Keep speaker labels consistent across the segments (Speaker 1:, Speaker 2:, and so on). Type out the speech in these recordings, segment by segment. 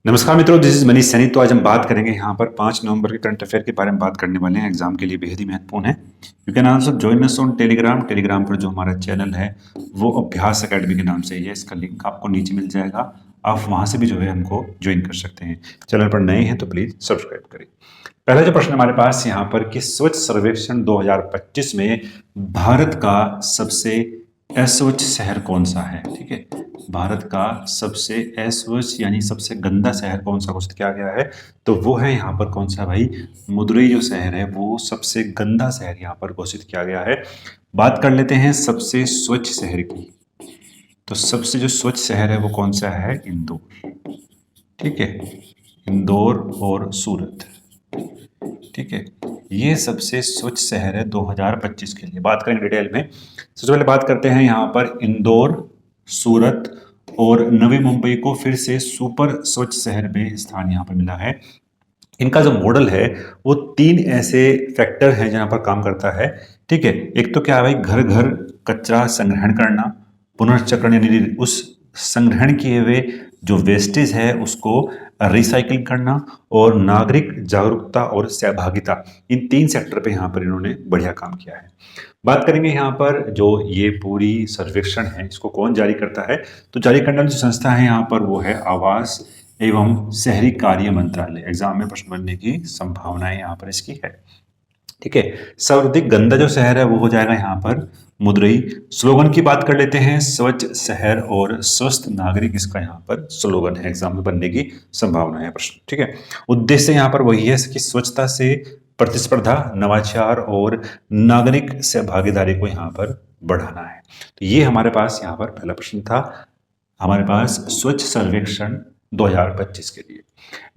Speaker 1: नमस्कार मित्रों, this is Manish Saini. तो आज हम बात करेंगे यहाँ पर 5 नवंबर के करंट अफेयर के बारे में बात करने वाले हैं। एग्जाम के लिए बेहद ही महत्वपूर्ण है। You can also join us on Telegram पर जो हमारा चैनल है वो अभ्यास एकेडमी के नाम से ही है। इसका लिंक आपको नीचे मिल जाएगा, आप वहां से भी जो है हमको ज्वाइन कर सकते हैं। चैनल पर नए हैं तो प्लीज सब्सक्राइब करें। पहला जो प्रश्न हमारे पास यहाँ पर कि स्वच्छ सर्वेक्षण 2025 में भारत का सबसे अस्वच्छ शहर कौन सा है। ठीक है, भारत का सबसे अस्वच्छ यानी सबसे गंदा शहर कौन सा घोषित किया गया है, तो वो है यहाँ पर कौन सा भाई, मदुरई जो शहर है वो सबसे गंदा शहर यहाँ पर घोषित किया गया है। बात कर लेते हैं सबसे स्वच्छ शहर की। तो सबसे जो स्वच्छ शहर है वो कौन सा है, इंदौर। ठीक है, इंदौर और सूरत। ठीक है, ये सबसे स्वच्छ शहर है 2025 के लिए। बात करेंगे डिटेल में। सबसे पहले बात करते हैं यहाँ पर इंदौर, सूरत और नवी मुंबई को फिर से सुपर स्वच्छ शहर में स्थान यहाँ पर मिला है। इनका जो मॉडल है वो 3 ऐसे फैक्टर हैं जहाँ पर काम करता है। ठीक है, एक तो क्या है भाई, घर घर कचरा संग्रहण करना, पुनर्चक्रण यानी उस संग्रहण किए हुए जो वेस्टेज है उसको रिसाइकलिंग करना, और नागरिक जागरूकता और सहभागिता। इन 3 सेक्टर पे यहाँ पर इन्होंने बढ़िया काम किया है। बात करेंगे यहाँ पर जो ये पूरी सर्वेक्षण है इसको कौन जारी करता है, तो जारी करने वाली जो संस्था है यहाँ पर वो है आवास एवं शहरी कार्य मंत्रालय। एग्जाम में प्रश्न बनने की संभावनाएं यहाँ पर इसकी है। ठीक है, सर्वाधिक गंदा जो शहर है वो हो जाएगा यहाँ पर मदुरई। स्लोगन की बात कर लेते हैं, स्वच्छ शहर और स्वस्थ नागरिक इसका यहाँ पर स्लोगन है। एग्जाम में बनने की संभावना है प्रश्न। ठीक है, उद्देश्य यहाँ पर वही है कि स्वच्छता से प्रतिस्पर्धा, नवाचार और नागरिक से भागीदारी को यहाँ पर बढ़ाना है। तो ये हमारे पास यहाँ पर पहला प्रश्न था हमारे पास स्वच्छ सर्वेक्षण 2025 के लिए।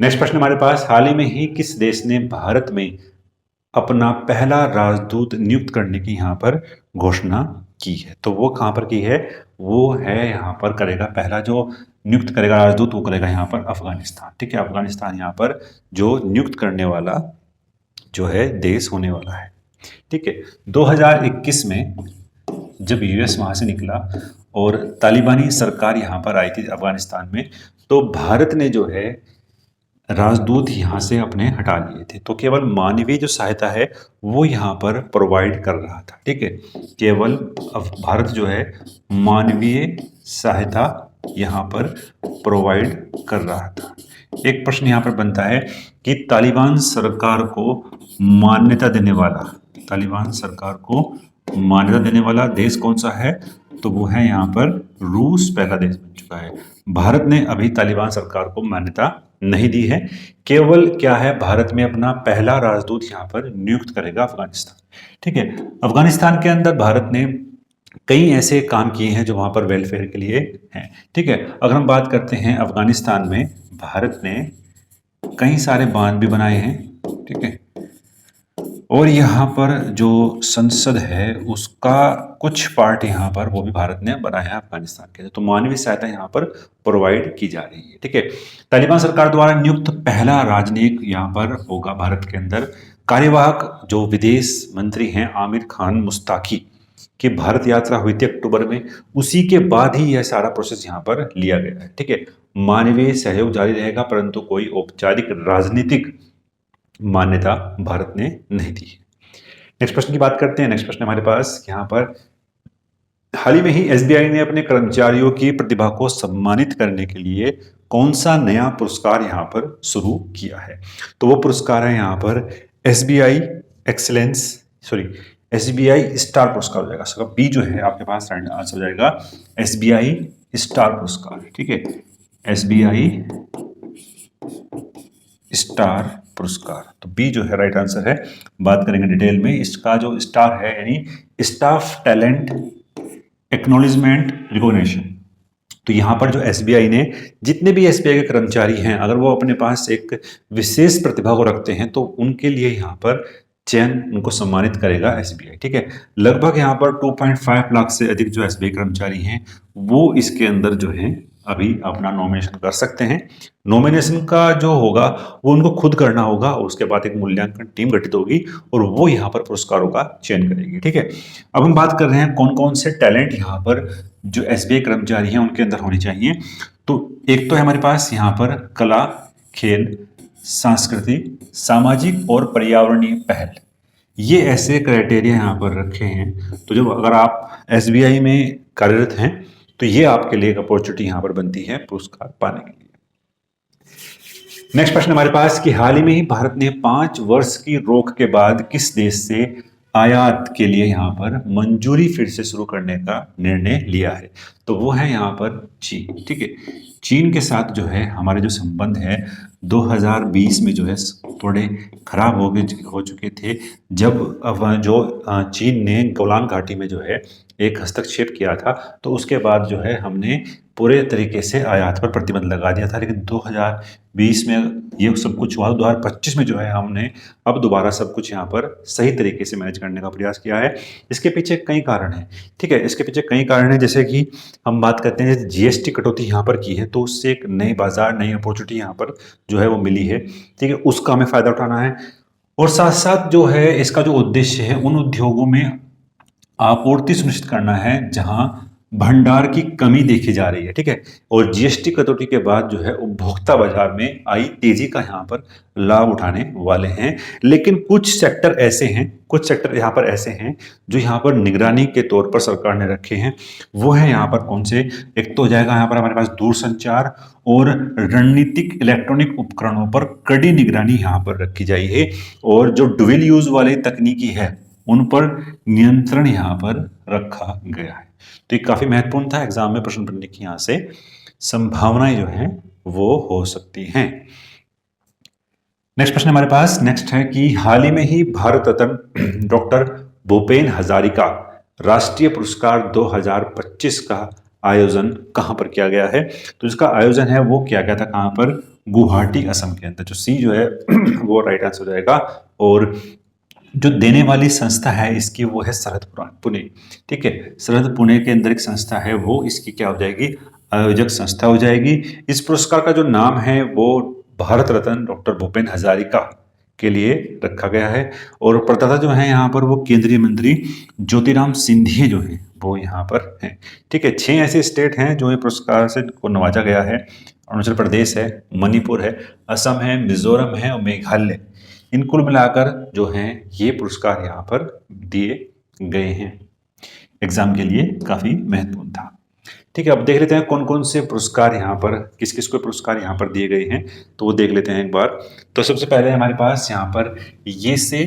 Speaker 1: नेक्स्ट प्रश्न हमारे पास, हाल ही में ही किस देश ने भारत में अपना पहला राजदूत नियुक्त करने की यहाँ पर घोषणा की है, तो वो कहाँ पर की है, वो है यहाँ पर करेगा पहला जो नियुक्त करेगा राजदूत वो करेगा यहाँ पर अफगानिस्तान। ठीक है, अफगानिस्तान यहाँ पर जो नियुक्त करने वाला जो है देश होने वाला है। ठीक है, 2021 में जब यूएस वहां से निकला और तालिबानी सरकार यहाँ पर आई थी अफगानिस्तान में, तो भारत ने जो है राजदूत यहाँ से अपने हटा लिए थे। तो केवल मानवीय जो सहायता है वो यहाँ पर प्रोवाइड कर रहा था। ठीक है, केवल अब भारत जो है मानवीय सहायता यहाँ पर प्रोवाइड कर रहा था। एक प्रश्न यहाँ पर बनता है कि तालिबान सरकार को मान्यता देने वाला, तालिबान सरकार को मान्यता देने वाला देश कौन सा है, तो वो है यहाँ पर रूस पहला देश बन चुका है। भारत ने अभी तालिबान सरकार को मान्यता नहीं दी है। केवल क्या है, भारत में अपना पहला राजदूत यहाँ पर नियुक्त करेगा अफगानिस्तान। ठीक है, अफगानिस्तान के अंदर भारत ने कई ऐसे काम किए हैं जो वहां पर वेलफेयर के लिए हैं। ठीक है, अगर हम बात करते हैं अफगानिस्तान में भारत ने कई सारे बांध भी बनाए हैं। ठीक है, और यहाँ पर जो संसद है उसका कुछ पार्ट यहाँ पर वो भी भारत ने बनाया है अफगानिस्तान के लिए। तो मानवीय सहायता यहाँ पर प्रोवाइड की जा रही है। ठीक है, तालिबान सरकार द्वारा नियुक्त पहला राजनयिक यहाँ पर होगा भारत के अंदर। कार्यवाहक जो विदेश मंत्री हैं आमिर खान मुस्ताकी की भारत यात्रा हुई थी अक्टूबर में, उसी के बाद ही यह सारा प्रोसेस यहाँ पर लिया गया है। ठीक है, मानवीय सहयोग जारी रहेगा परंतु कोई औपचारिक राजनीतिक मान्यता भारत ने नहीं दी। नेक्स्ट प्रश्न की बात करते हैं। नेक्स्ट प्रश्न हमारे पास यहाँ पर, हाल ही में ही एसबीआई ने अपने कर्मचारियों की प्रतिभा को सम्मानित करने के लिए कौन सा नया पुरस्कार यहाँ पर शुरू किया है, तो वो पुरस्कार है यहाँ पर SBI excellence, sorry SBI star पुरस्कार हो जाएगा। इसका बी जो है आपके पास आंसर हो जाएगा एसबीआई स्टार पुरस्कार। ठीक है, एसबीआई स्टार पुरस्कार, तो बी जो है राइट आंसर है। बात करेंगे डिटेल में। इसका जो स्टार है यानी स्टाफ टैलेंट एक्नॉलेजमेंट रिकॉग्निशन, तो यहाँ पर जो एसबीआई ने जितने भी एसबीआई के कर्मचारी हैं अगर वो अपने पास एक विशेष प्रतिभा को रखते हैं तो उनके लिए यहाँ पर चयन उनको सम्मानित करेगा एसबीआई। ठीक है, लगभग यहाँ पर 2.5 लाख से अधिक जो एसबीआई कर्मचारी हैं वो इसके अंदर जो है अभी अपना नॉमिनेशन कर सकते हैं। नॉमिनेशन का जो होगा वो उनको खुद करना होगा और उसके बाद एक मूल्यांकन टीम गठित होगी और वो यहाँ पर पुरस्कारों का चयन करेगी। ठीक है, अब हम बात कर रहे हैं कौन कौन से टैलेंट यहाँ पर जो एसबीआई कर्मचारी हैं उनके अंदर होने चाहिए। तो एक तो है हमारे पास यहाँ पर कला, खेल, संस्कृति, सामाजिक और पर्यावरणीय पहल, ये ऐसे क्राइटेरिया यहाँ पर रखे हैं। तो जब अगर आप एसबीआई में कार्यरत हैं तो ये आपके लिए एक अपॉर्चुनिटी यहाँ पर बनती है पुरस्कार पाने के लिए। नेक्स्ट प्रश्न हमारे पास कि हाल ही में ही भारत ने 5 वर्ष की रोक के बाद किस देश से आयात के लिए यहाँ पर मंजूरी फिर से शुरू करने का निर्णय लिया है। तो वो है यहाँ पर चीन। ठीक है, चीन के साथ जो है हमारे जो संबंध है 2020 में जो है थोड़े खराब हो चुके थे, जब जो चीन ने गोलान घाटी में जो है एक हस्तक्षेप किया था। तो उसके बाद जो है हमने पूरे तरीके से आयात पर प्रतिबंध लगा दिया था। लेकिन 2020 में ये सब कुछ हुआ, 2025 में जो है हमने अब दोबारा सब कुछ यहाँ पर सही तरीके से मैनेज करने का प्रयास किया है। इसके पीछे कई कारण हैं। ठीक है, इसके पीछे कई कारण हैं, जैसे कि हम बात करते हैं जीएसटी कटौती यहाँ पर की है तो उससे एक नई बाजार, नई अपॉर्चुनिटी यहाँ पर जो है वो मिली है। ठीक है, उसका हमें फायदा उठाना है और साथ साथ जो है इसका जो उद्देश्य है उन उद्योगों में आपूर्ति सुनिश्चित करना है जहां भंडार की कमी देखी जा रही है। ठीक है, और जीएसटी कटौती के बाद जो है उपभोक्ता बाजार में आई तेजी का यहाँ पर लाभ उठाने वाले हैं। लेकिन कुछ सेक्टर यहाँ पर ऐसे हैं जो यहाँ पर निगरानी के तौर पर सरकार ने रखे हैं। वो है यहाँ पर कौन से, एक तो हो जाएगा यहाँ पर हमारे पास दूरसंचार और रणनीतिक इलेक्ट्रॉनिक उपकरणों पर कड़ी निगरानी यहाँ पर रखी जाए है, और जो डुअल यूज वाली तकनीकी है उन पर नियंत्रण यहाँ पर रखा गया है। तो ये काफी महत्वपूर्ण था, एग्जाम में प्रश्न बनने की यहाँ से संभावनाएं जो हैं वो हो सकती हैं। नेक्स्ट प्रश्न हमारे पास नेक्स्ट है कि हाल ही में ही भारत रत्न डॉक्टर भूपेन हजारिका राष्ट्रीय पुरस्कार 2025 का आयोजन कहां पर किया गया है। तो इसका आयोजन है वो किया गया था कहां पर, गुवाहाटी असम के अंदर। जो सी जो है वो राइट आंसर हो जाएगा। और जो देने वाली संस्था है इसकी वो है सरहद पुणे। ठीक है, सरहद पुणे के अंदर एक संस्था है, वो इसकी क्या हो जाएगी, आयोजक संस्था हो जाएगी। इस पुरस्कार का जो नाम है वो भारत रत्न डॉक्टर भूपेन हजारिका के लिए रखा गया है। और प्रदाता जो है यहाँ पर वो केंद्रीय मंत्री ज्योतिराम सिंधिया जो है वो यहाँ पर हैं। ठीक है, 6 ऐसे स्टेट हैं जो ये पुरस्कार से को नवाजा गया है। अरुणाचल प्रदेश है, मणिपुर है, असम है, मिजोरम है और मेघालय। इन कुल मिलाकर जो हैं ये पुरस्कार यहाँ पर दिए गए हैं। एग्जाम के लिए काफी महत्वपूर्ण था। ठीक है, अब देख लेते हैं कौन कौन से पुरस्कार यहाँ पर, किस किस को पुरस्कार यहाँ पर दिए गए हैं, तो वो देख लेते हैं एक बार। तो सबसे पहले हमारे पास यहाँ पर ये से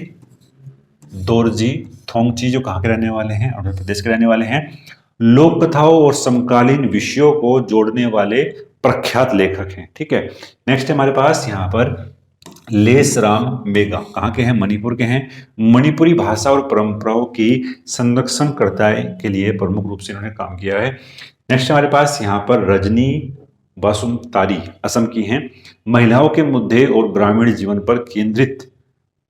Speaker 1: दोरजी थोंगची जो कहाँ के रहने वाले हैं, अरुणाचल प्रदेश के रहने वाले हैं। लोक कथाओं और समकालीन विषयों को जोड़ने वाले प्रख्यात लेखक हैं। ठीक है, नेक्स्ट हमारे पास यहाँ पर लेसराम मेगा कहाँ के हैं, मणिपुर के हैं। मणिपुरी भाषा और परंपराओं की संरक्षणकर्ता के लिए प्रमुख रूप से इन्होंने काम किया है। नेक्स्ट हमारे पास यहाँ पर रजनी बासुमतारी असम की हैं। महिलाओं के मुद्दे और ग्रामीण जीवन पर केंद्रित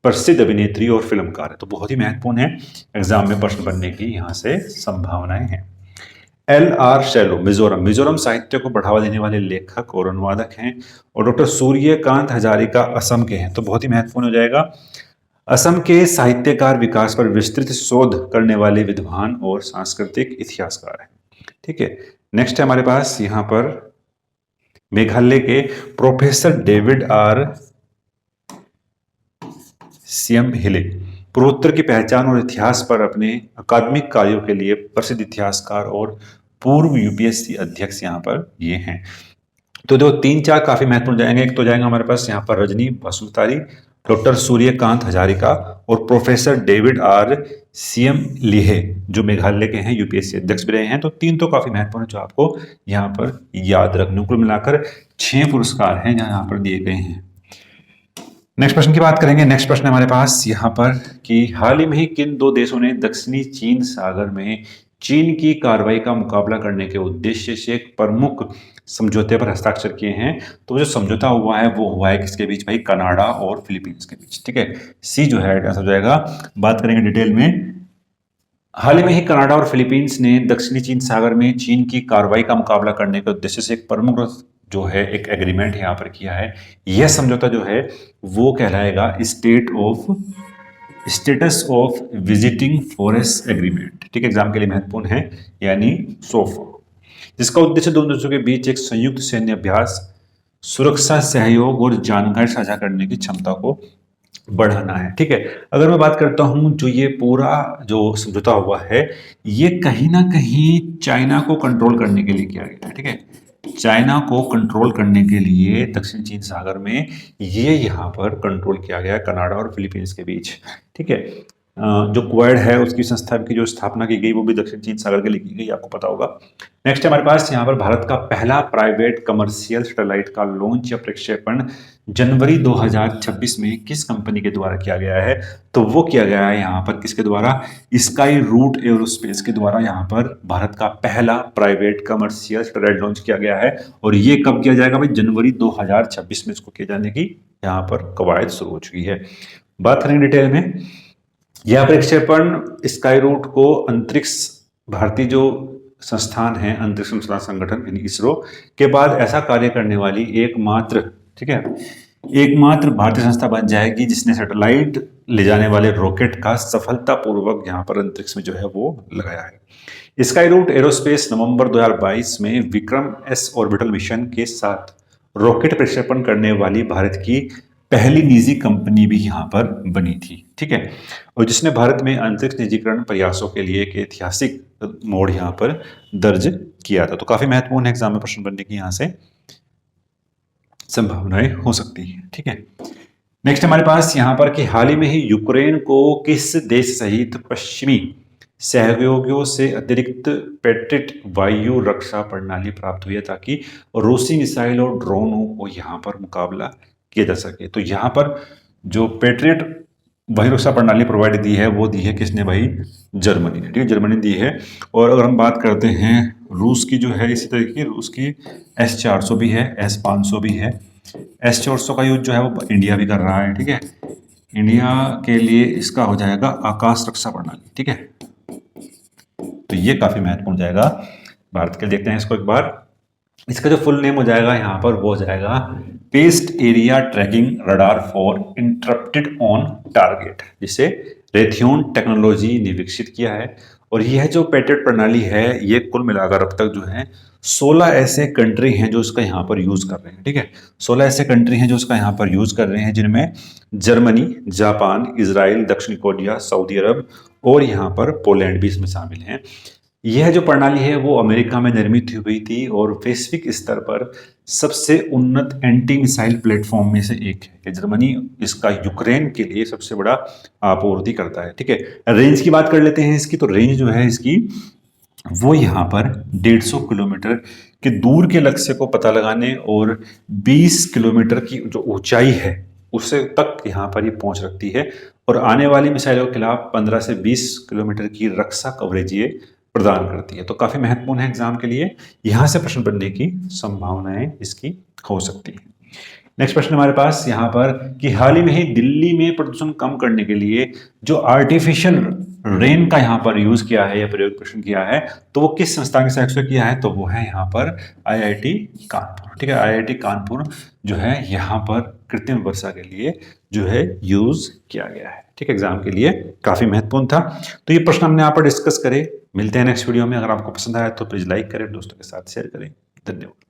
Speaker 1: प्रसिद्ध अभिनेत्री और फिल्मकार है। तो बहुत ही महत्वपूर्ण है, एग्जाम में प्रश्न बनने की यहाँ से संभावनाएं हैं। LR शैलो मिजोरम साहित्य को बढ़ावा देने वाले लेखक और अनुवादक हैं। और डॉक्टर सूर्यकांत हजारिका असम के हैं। तो बहुत ही महत्वपूर्ण हो जाएगा, असम के साहित्यकार विकास पर विस्तृत शोध करने वाले विद्वान और सांस्कृतिक इतिहासकार हैं। ठीक है, नेक्स्ट है हमारे पास यहाँ पर मेघालय के प्रोफेसर डेविड R सियम हिले, पूर्वोत्तर की पहचान और इतिहास पर अपने अकादमिक कार्यों के लिए प्रसिद्ध इतिहासकार और पूर्व यूपीएससी अध्यक्ष यहाँ पर ये हैं। तो जो 3-4 काफी महत्वपूर्ण जाएंगे, एक तो जाएंगे हमारे पास यहाँ पर रजनी बासुमतारी, डॉक्टर सूर्यकांत हजारिका और प्रोफेसर डेविड R सियम लिहे जो मेघालय के हैं, यूपीएससी अध्यक्ष भी रहे हैं। तो 3 तो काफी महत्वपूर्ण जो आपको यहाँ पर याद रखने, कुल मिलाकर 6 पुरस्कार हैं यहाँ पर दिए गए हैं। नेक्स्ट प्रश्न की बात करेंगे। नेक्स्ट प्रश्न हमारे पास यहाँ पर कि हाल ही में ही किन 2 देशों ने दक्षिणी चीन सागर में चीन की कार्रवाई का मुकाबला करने के उद्देश्य से एक प्रमुख समझौते पर हस्ताक्षर किए हैं। तो जो समझौता हुआ है वो हुआ है किसके बीच भाई, कनाडा और फिलीपींस के बीच। ठीक है, सी जो है आंसर हो जाएगा। बात करेंगे डिटेल में हाल ही में ही कनाडा और फिलीपींस ने दक्षिणी चीन सागर में चीन की कार्रवाई का मुकाबला करने के उद्देश्य से एक प्रमुख जो है एक एग्रीमेंट यहाँ पर किया है। यह समझौता जो है वो कहलाएगा status of visiting forest agreement. ठीक है, एग्जाम के लिए महत्वपूर्ण है, यानी सोफा, जिसका उद्देश्य दोनों देशों के बीच एक संयुक्त सैन्य अभ्यास, सुरक्षा सहयोग और जानकारी साझा करने की क्षमता को बढ़ाना है। ठीक है, अगर मैं बात करता हूं जो ये पूरा जो समझौता हुआ है, ये कहीं ना कहीं चाइना को कंट्रोल करने के लिए किया गया है। ठीक है, चाइना को कंट्रोल करने के लिए दक्षिण चीन सागर में ये यहाँ पर कंट्रोल किया गया है कनाडा और फिलीपींस के बीच। ठीक है, जो क्वाड है उसकी संस्था की जो स्थापना की गई वो भी दक्षिण चीन सागर के लिए की गई, आपको पता होगा। नेक्स्ट हमारे पास यहाँ पर भारत का पहला प्राइवेट कमर्शियल सैटेलाइट का लॉन्च या प्रक्षेपण जनवरी 2026 में किस कंपनी के द्वारा किया गया है? तो वो किया गया है यहाँ पर किसके द्वारा? स्काई रूट एरोस्पेस के द्वारा यहाँ पर भारत का पहला प्राइवेट कमर्शियल सैटेलाइट लॉन्च किया गया है। और ये कब किया जाएगा भाई? जनवरी 2026 में इसको किए जाने की यहाँ पर कवायद शुरू हो चुकी है। बात करेंगे डिटेल में। यह प्रक्षेपण स्काई रूट को अंतरिक्ष भारतीय जो संस्थान है अंतरिक्ष अनुसंधान संगठन यानी इसरो के बाद ऐसा कार्य करने वाली एकमात्र, ठीक है, एकमात्र भारतीय संस्था बन जाएगी जिसने सैटेलाइट ले जाने वाले रॉकेट का सफलतापूर्वक यहाँ पर अंतरिक्ष में जो है वो लगाया है। स्काई रूट एरोस्पेस नवंबर 2022 में विक्रम एस ऑर्बिटल मिशन के साथ रॉकेट प्रक्षेपण करने वाली भारत की पहली निजी कंपनी भी यहाँ पर बनी थी। ठीक है, और जिसने भारत में अंतरिक्ष निजीकरण प्रयासों के लिए एक ऐतिहासिक मोड़ यहाँ पर दर्ज किया था। तो काफी महत्वपूर्ण एग्जाम में प्रश्न बनने की यहाँ से संभावनाएं हो सकती है। ठीक है, नेक्स्ट हमारे पास यहाँ पर कि हाल ही में ही यूक्रेन को किस देश सहित पश्चिमी सहयोगियों से अतिरिक्त पेट्रियट वायु रक्षा प्रणाली प्राप्त हुई है ताकि रूसी मिसाइल और ड्रोनों को यहाँ पर मुकाबला किया जा सके। तो यहाँ पर जो पेट्रियट वायु रक्षा प्रणाली प्रोवाइड दी है वो दी है किसने भाई? जर्मनी ने। ठीक है, जर्मनी दी है। और अगर हम बात करते हैं रूस की जो है, इसी तरीके की रूस की S-400 भी है, S-500 भी है। S-400 का यूज जो है वो इंडिया भी कर रहा है। ठीक है, इंडिया के लिए इसका हो जाएगा आकाश रक्षा प्रणाली। ठीक है, तो ये काफी महत्वपूर्ण जाएगा भारत के। देखते हैं इसको एक बार। इसका जो फुल नेम हो जाएगा यहाँ पर वो हो जाएगा past area tracking radar for interrupted on target, जिसे रेथियोन टेक्नोलॉजी ने विकसित किया है। और यह जो पेटेंट प्रणाली है ये कुल मिलाकर अब तक जो है 16 ऐसे कंट्री हैं जो इसका यहाँ पर यूज कर रहे हैं। ठीक है, 16 ऐसे कंट्री हैं जो इसका यहाँ पर यूज कर रहे हैं, जिनमें जर्मनी, जापान, इजराइल, दक्षिण कोरिया, सऊदी अरब और यहाँ पर पोलैंड भी इसमें शामिल हैं। यह जो प्रणाली है वो अमेरिका में निर्मित हुई थी और वैश्विक स्तर पर सबसे उन्नत एंटी मिसाइल प्लेटफॉर्म में से एक है। जर्मनी इसका यूक्रेन के लिए सबसे बड़ा आपूर्ति करता है। ठीक है, रेंज की बात कर लेते हैं इसकी। तो रेंज जो है इसकी वो यहाँ पर 150 किलोमीटर के दूर के लक्ष्य को पता लगाने और 20 किलोमीटर की जो ऊंचाई है उससे तक यहाँ पर ये पहुंच रखती है और आने वाली मिसाइलों के खिलाफ 15 से 20 किलोमीटर की रक्षा कवरेज ये प्रदान करती है। तो काफी महत्वपूर्ण है एग्जाम के लिए, यहां से प्रश्न बनने की संभावनाएं इसकी हो सकती है। नेक्स्ट प्रश्न हमारे पास यहाँ पर कि हाल ही में ही दिल्ली में प्रदूषण कम करने के लिए जो आर्टिफिशियल रेन का यहाँ पर यूज किया है या प्रयोग प्रश्न किया है, तो वो किस संस्था के सहयोग से किया है? तो वो है यहाँ पर IIT कानपुर। ठीक है, IIT कानपुर जो है यहाँ पर कृत्रिम वर्षा के लिए जो है यूज किया गया है। ठीक है, एग्जाम के लिए काफी महत्वपूर्ण था। तो ये प्रश्न हमने यहाँ पर डिस्कस करे। मिलते हैं नेक्स्ट वीडियो में। अगर आपको पसंद आया तो प्लीज लाइक करें, दोस्तों के साथ शेयर करें। धन्यवाद।